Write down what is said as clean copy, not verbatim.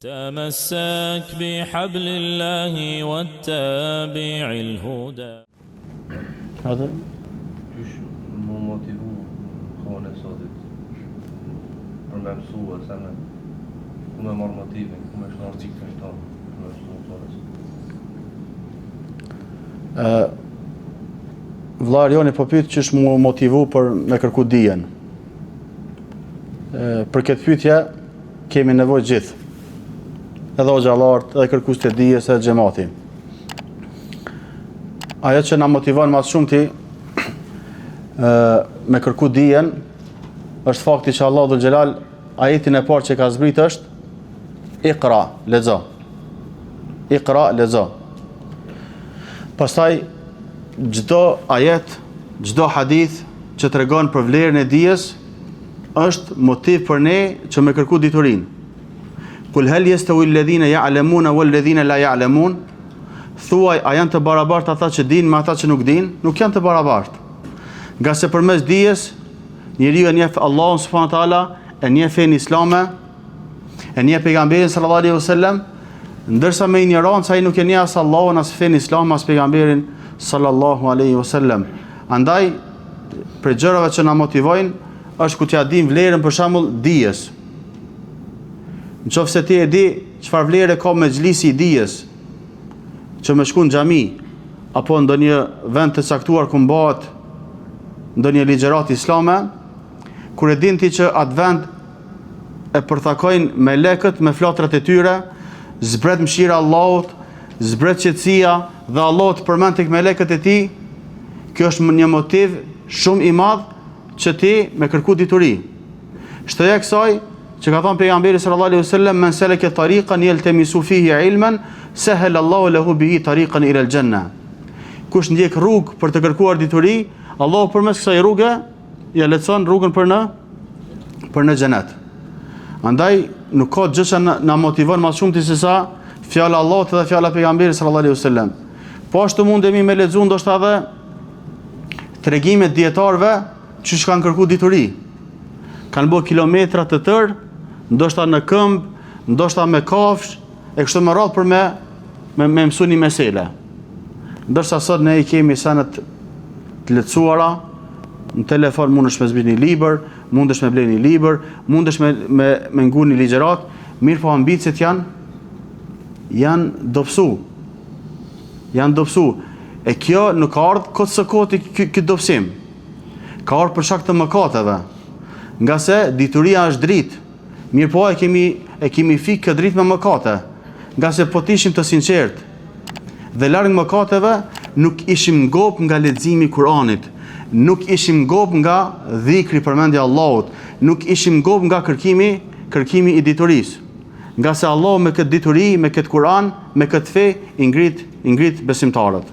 تمسك بحبل الله واتبع الهدى. هذا Qysh më motivu kohën e sotit për me mësua se ku me marrë motivin, ku me shënë artikën tonë, ku me mësua tonës. Vëllai Joni po pyet ç'është më motivu për me kërku dijen. Për këtë pyetje kemi nevojë gjithë. Edhe xhallarët, edhe kërkuesit e dijes, edhe xhamati. Ajo që na motivon më shumë ti me kërku dijen është fakti që Allahu dhul xhelal ajetin e parë që ka zbrit është Iqra, lexo. Iqra, lexo. Pastaj çdo ajet, çdo hadith që tregon për vlerën e dijes është motiv për ne që me kërku diturinë. Kul hal yastawi alladhina ya'lamuna wal ladhina la ya'lamun? Thuaj, a janë të barabartë ata që dinë me ata që nuk dinë? Nuk janë të barabartë. Nga se përmes dijes njeriu e njeh Allahun subhanahu wa taala, e njeh fen islame, e njeh pejgamberin sallallahu alaihi wasallam, ndërsa me ignorancë ai nuk e njeh as Allahun, as fen islam, as pejgamberin sallallahu alaihi wasallam. Andaj për gjërave që na motivojnë është ku t'ja dim vlerën për shembull dijes. Nëse ti e di çfarë vlerë ka mexhlisi i dijes, që me shku në xhami apo ndonjë vend të caktuar ku mbahet ndonjë ligjërat islame, kur e din ti që atë vend e përtakojnë me lekët, me flatrat e tyre, zbret mëshira Allahut, zbret qetësia dhe Allahu të përmend tek melekët e tij, kjo është një motiv shumë i madh që ti me kërku dituri. Shtëja kësaj që ka thënë pejgamberi sallallahu alaihi wasallam, men salaka tariqan yaltamisu fihi ilman sahhala Allahu lahu bihi tariqan ila al-janna. Kush ndjek rrugë për të kërkuar dituri, Allahu përmes kësaj rruge ja lehtëson rrugën për në xhenet. Andaj nuk ka gjë që na motivon më shumë se sa fjala e Allahut dhe fjala e pejgamberit sallallahu alaihi wasallam. Po ashtu mundemi me lexu ndoshta edhe tregimet dietarëve që kanë kërkuar dituri. Kanë bërë kilometra të tërë, ndoshta në këmbë, ndoshta me kafsh, e kështu me radhë për me mësu një mesele. Ndërsa sot ne i kemi senet të lehtësuara, në telefon mundesh me zbrit një libër, mundesh me ble një libër, mundesh me ngu një ligjërat, mirë po ambicet janë dobësu. Janë dobësu. E kjo nuk ka ardhur kot së koti ky dobësim. Ka ardhur për shkak të mëkateve. Nga se dituria është dritë. Mirë po e kemi fikë këtë dritë me mëkate. Nga se po t'ishim të sinqert dhe larg mëkateve, nuk ishim ngop nga leximi i Kuranit, nuk ishim ngop nga dhikri përmendja e Allahut, nuk ishim ngop nga kërkimi i diturisë. Nga se Allahu me këtë dituri, me këtë Kur'an, me këtë fe i ngrit besimtarët.